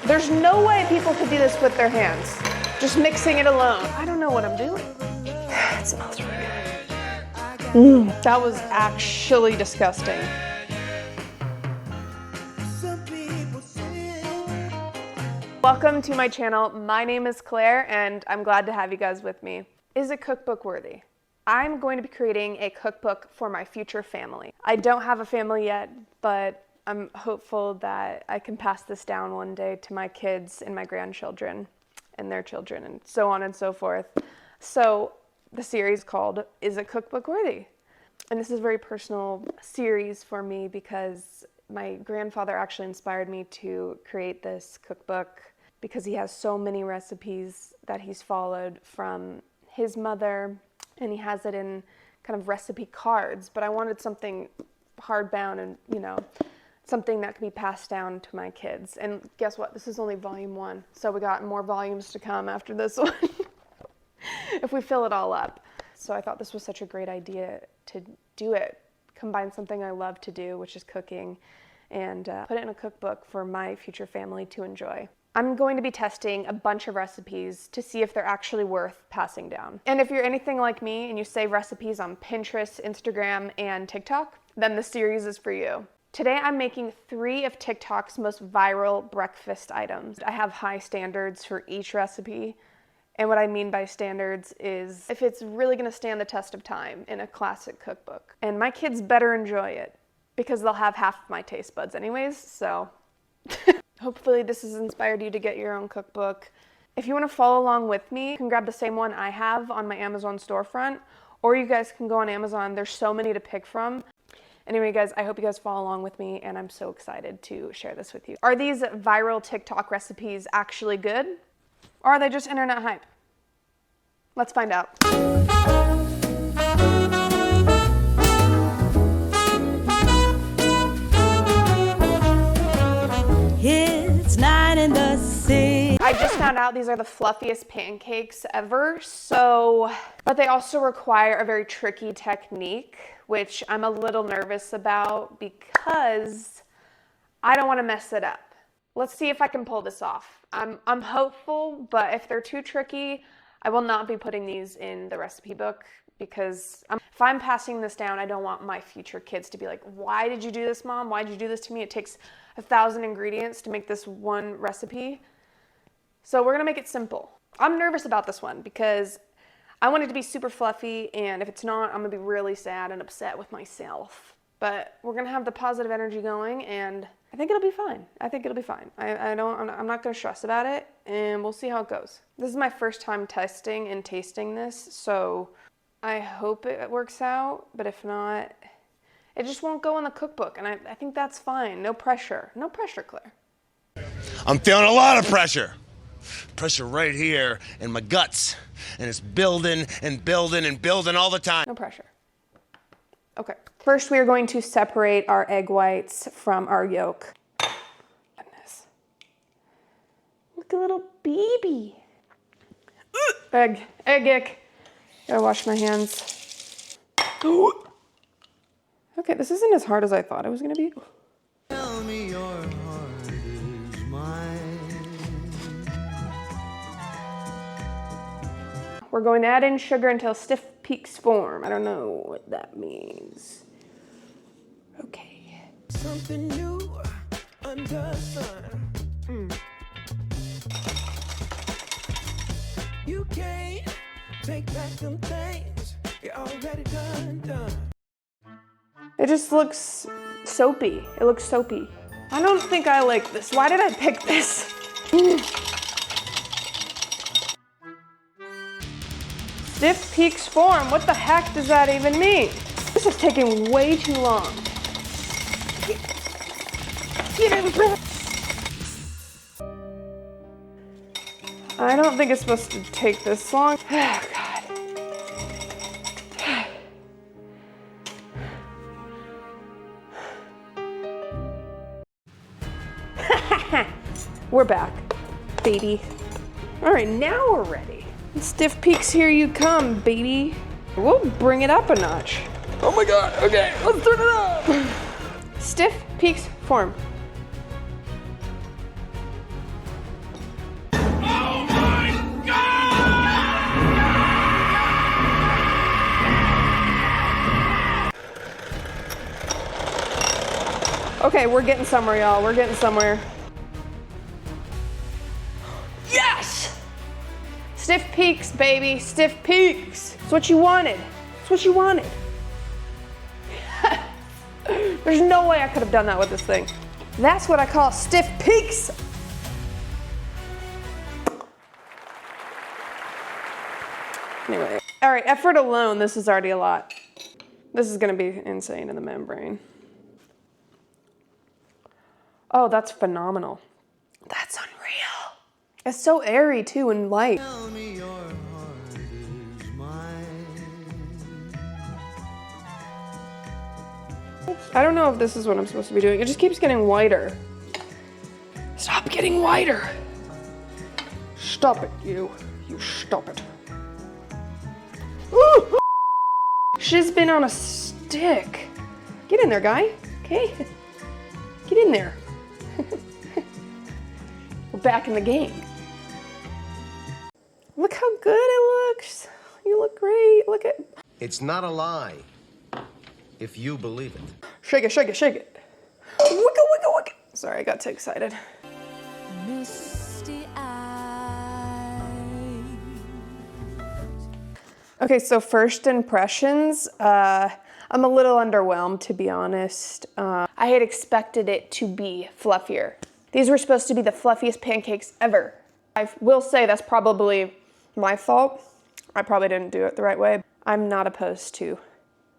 There's no way people could do this with their hands. Just mixing it alone. I don't know what I'm doing. It smells really good. That was actually disgusting. Welcome to my channel. My name is Claire and I'm glad to have you guys with me. Is it cookbook worthy? I'm going to be creating a cookbook for my future family. I don't have a family yet, but I'm hopeful that I can pass this down one day to my kids and my grandchildren and their children and so on and so forth. So the series is called Is It Cookbook Worthy? And this is a very personal series for me because my grandfather actually inspired me to create this cookbook because he has so many recipes that he's followed from his mother, and he has it in kind of recipe cards, but I wanted something hardbound and, you know, something that could be passed down to my kids. And guess what? This is only volume 1, so we got more volumes to come after this one if we fill it all up. So I thought this was such a great idea to do it, combine something I love to do, which is cooking, and put it in a cookbook for my future family to enjoy. I'm going to be testing a bunch of recipes to see if they're actually worth passing down. And if you're anything like me and you save recipes on Pinterest, Instagram, and TikTok, then the series is for you. Today I'm making 3 of TikTok's most viral breakfast items. I have high standards for each recipe. And what I mean by standards is if it's really gonna stand the test of time in a classic cookbook. And my kids better enjoy it because they'll have half of my taste buds anyways, so. Hopefully this has inspired you to get your own cookbook. If you want to follow along with me, you can grab the same one I have on my Amazon storefront, or you guys can go on Amazon. There's so many to pick from. Anyway, guys, I hope you guys follow along with me, and I'm so excited to share this with you. Are these viral TikTok recipes actually good, or are they just internet hype? Let's find out. It's 9 in the city. I just found out these are the fluffiest pancakes ever, but they also require a very tricky technique, which I'm a little nervous about because I don't want to mess it up. Let's see if I can pull this off. I'm hopeful, but if they're too tricky, I will not be putting these in the recipe book because if I'm passing this down, I don't want my future kids to be like, why did you do this, Mom? Why did you do this to me? It takes 1,000 ingredients to make this one recipe. So we're gonna make it simple. I'm nervous about this one because I want it to be super fluffy, and if it's not, I'm gonna be really sad and upset with myself. But we're gonna have the positive energy going, and I think it'll be fine. I think it'll be fine. I'm not gonna stress about it, and we'll see how it goes. This is my first time testing and tasting this, so I hope it works out, but if not, it just won't go in the cookbook, and I think that's fine. No pressure. No pressure, Claire. I'm feeling a lot of pressure. Pressure right here in my guts, and it's building and building and building all the time. No pressure. Okay. First, we are going to separate our egg whites from our yolk. Goodness. Look, a little baby. Egg ick. Gotta wash my hands. Okay, this isn't as hard as I thought it was gonna be. Tell me your heart is mine. We're going to add in sugar until stiff peaks form. I don't know what that means. Okay. Something new under the sun. You can't take back them things you already done. It just looks soapy. It looks soapy. I don't think I like this. Why did I pick this? Stiff peaks form. What the heck does that even mean? This is taking way too long. I don't think it's supposed to take this long. Oh, God. We're back, baby. All right, now we're ready. Stiff peaks, here you come, baby. We'll bring it up a notch. Oh my God, okay, let's turn it up. Stiff peaks form. Okay, we're getting somewhere, y'all. We're getting somewhere. Yes! Stiff peaks, baby. Stiff peaks. It's what you wanted. It's what you wanted. There's no way I could have done that with this thing. That's what I call stiff peaks. Anyway, all right, effort alone, this is already a lot. This is gonna be insane in the membrane. Oh, that's phenomenal. That's unreal. It's so airy too and light. Tell me your heart is mine. I don't know if this is what I'm supposed to be doing. It just keeps getting whiter. Stop getting whiter. Stop it, you. You stop it. Ooh. She's been on a stick. Get in there, guy. Okay? Get in there. We're back in the game. Look how good it looks. You look great. Look at. It's not a lie if you believe it. Shake it, shake it, shake it. Wicka, wicka, wicka. Sorry, I got too excited. Misty eyes. Okay, so first impressions. I'm a little underwhelmed, to be honest. I had expected it to be fluffier. These were supposed to be the fluffiest pancakes ever. I will say that's probably my fault. I probably didn't do it the right way. I'm not opposed to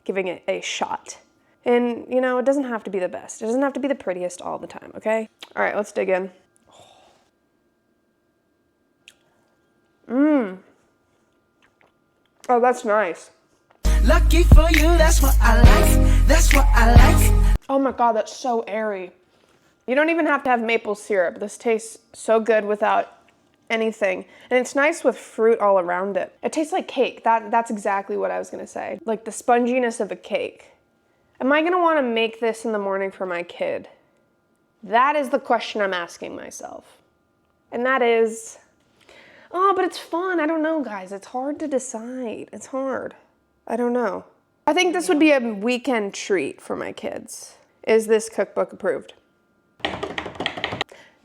giving it a shot. And you know, it doesn't have to be the best. It doesn't have to be the prettiest all the time, okay? All right, let's dig in. Oh, that's nice. Lucky for you, that's what I like. That's what I like. Oh my God, that's so airy. You don't even have to have maple syrup. This tastes so good without anything. And it's nice with fruit all around it. It tastes like cake. That's exactly what I was gonna say. Like the sponginess of a cake. Am I gonna wanna make this in the morning for my kid? That is the question I'm asking myself. And that is, oh, but it's fun. I don't know, guys. It's hard to decide. It's hard. I don't know. I think this would be a weekend treat for my kids. Is this cookbook approved?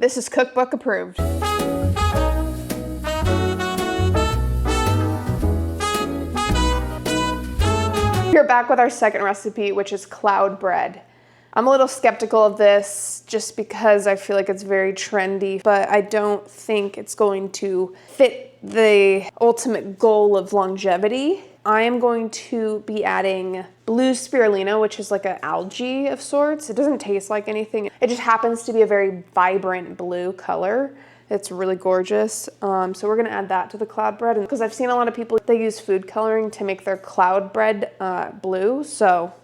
This is cookbook approved. We're back with our second recipe, which is cloud bread. I'm a little skeptical of this just because I feel like it's very trendy, but I don't think it's going to fit the ultimate goal of longevity. I am going to be adding blue spirulina, which is like an algae of sorts. It doesn't taste like anything. It just happens to be a very vibrant blue color. It's really gorgeous. So we're gonna add that to the cloud bread. And because I've seen a lot of people, they use food coloring to make their cloud bread blue. So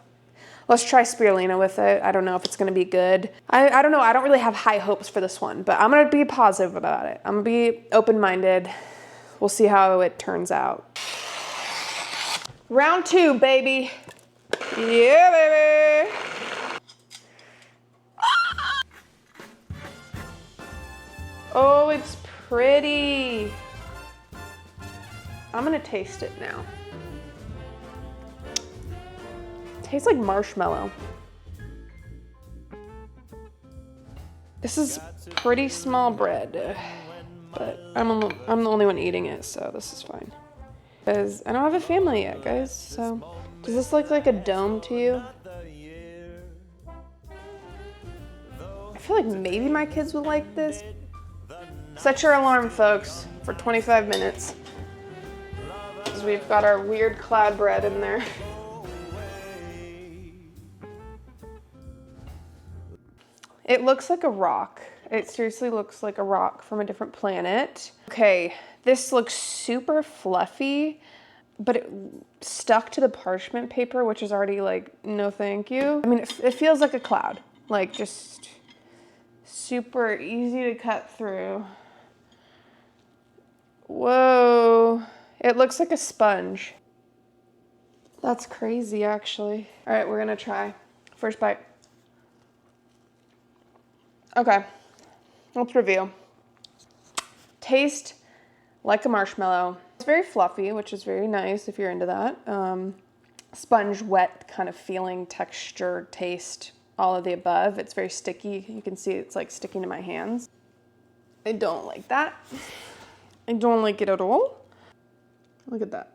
let's try spirulina with it. I don't know if it's gonna be good. I don't know, I don't really have high hopes for this one, but I'm gonna be positive about it. I'm gonna be open-minded. We'll see how it turns out. Round 2, baby. Yeah, baby. Oh, it's pretty. I'm gonna taste it now. Tastes like marshmallow. This is pretty small bread, but I'm the only one eating it, so this is fine. Because I don't have a family yet, guys, so. Does this look like a dome to you? I feel like maybe my kids would like this. Set your alarm, folks, for 25 minutes. Because we've got our weird cloud bread in there. It looks like a rock. It seriously looks like a rock from a different planet. Okay, this looks super fluffy, but it stuck to the parchment paper, which is already like, no thank you. I mean, it feels like a cloud, like just super easy to cut through. Whoa, it looks like a sponge. That's crazy, actually. All right, we're gonna try. First bite. Okay, let's review. Taste like a marshmallow. It's very fluffy, which is very nice if you're into that. Sponge, wet kind of feeling, texture, taste. all of the above. It's very sticky. You can see it's like sticking to my hands. I don't like that. I don't like it at all. Look at that.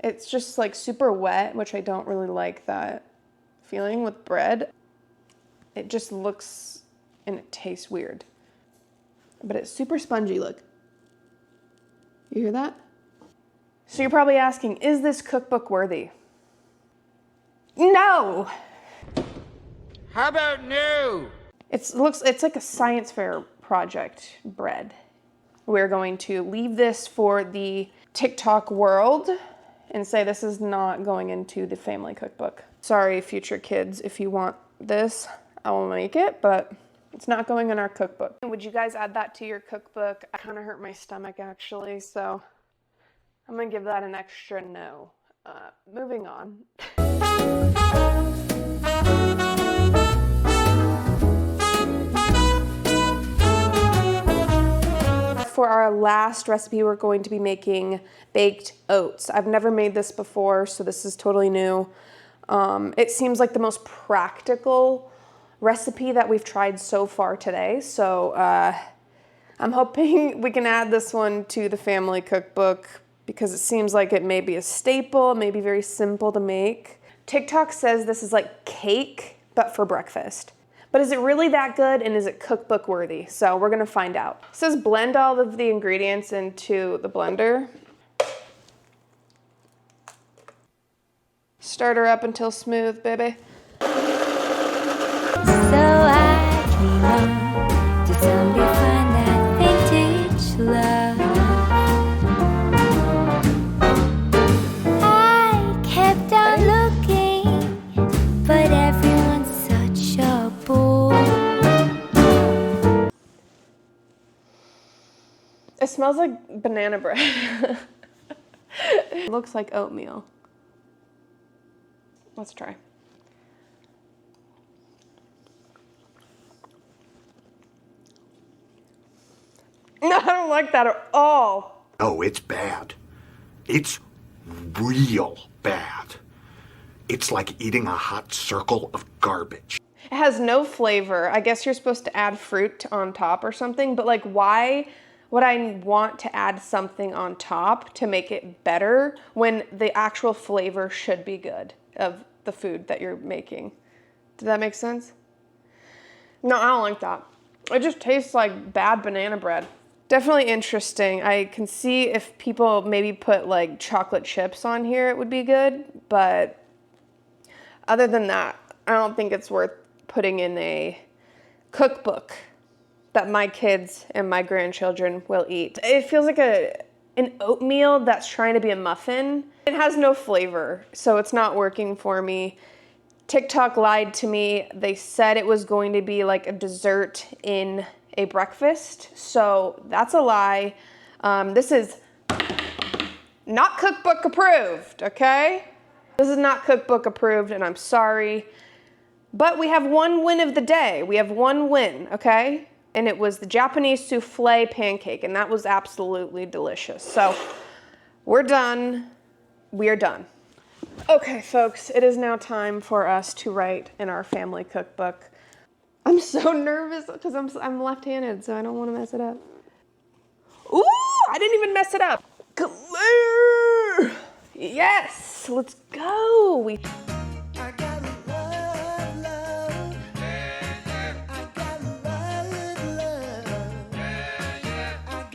It's just like super wet, which I don't really like that feeling with bread. It just looks and it tastes weird. But it's super spongy, look. You hear that? So you're probably asking, is this cookbook worthy? No! How about no? It's like a science fair project bread. We're going to leave this for the TikTok world and say this is not going into the family cookbook. Sorry, future kids, if you want this, I will make it, but it's not going in our cookbook. Would you guys add that to your cookbook? I kind of hurt my stomach actually, so I'm gonna give that an extra no. Moving on. For our last recipe, we're going to be making baked oats. I've never made this before, so this is totally new. It seems like the most practical recipe that we've tried so far today, so I'm hoping we can add this one to the family cookbook because it seems like it may be a staple, maybe very simple to make. TikTok says this is like cake, but for breakfast. But is it really that good, and is it cookbook worthy? So we're gonna find out. It says blend all of the ingredients into the blender. Stir her up until smooth, baby. So I dream on. Did somebody find that vintage love? I kept on looking, but everyone's such a bore. It smells like banana bread. It looks like oatmeal. Let's try. No, I don't like that at all. Oh, it's bad. It's real bad. It's like eating a hot circle of garbage. It has no flavor. I guess you're supposed to add fruit on top or something, but like why would I want to add something on top to make it better when the actual flavor should be good of the food that you're making? Does that make sense? No, I don't like that. It just tastes like bad banana bread. Definitely interesting. I can see if people maybe put like chocolate chips on here, it would be good, but other than that, I don't think it's worth putting in a cookbook that my kids and my grandchildren will eat. It feels like an oatmeal that's trying to be a muffin. It has no flavor, so it's not working for me. TikTok lied to me. They said it was going to be like a dessert in a breakfast, so that's a lie. This is not cookbook approved, okay? This is not cookbook approved, and I'm sorry. But we have one win of the day. We have one win, okay? And it was the Japanese soufflé pancake, and that was absolutely delicious. So we're done. We are done. Okay, folks, it is now time for us to write in our family cookbook. I'm so nervous because I'm left-handed, so I don't want to mess it up. Ooh, I didn't even mess it up. Clear! Yes, let's go.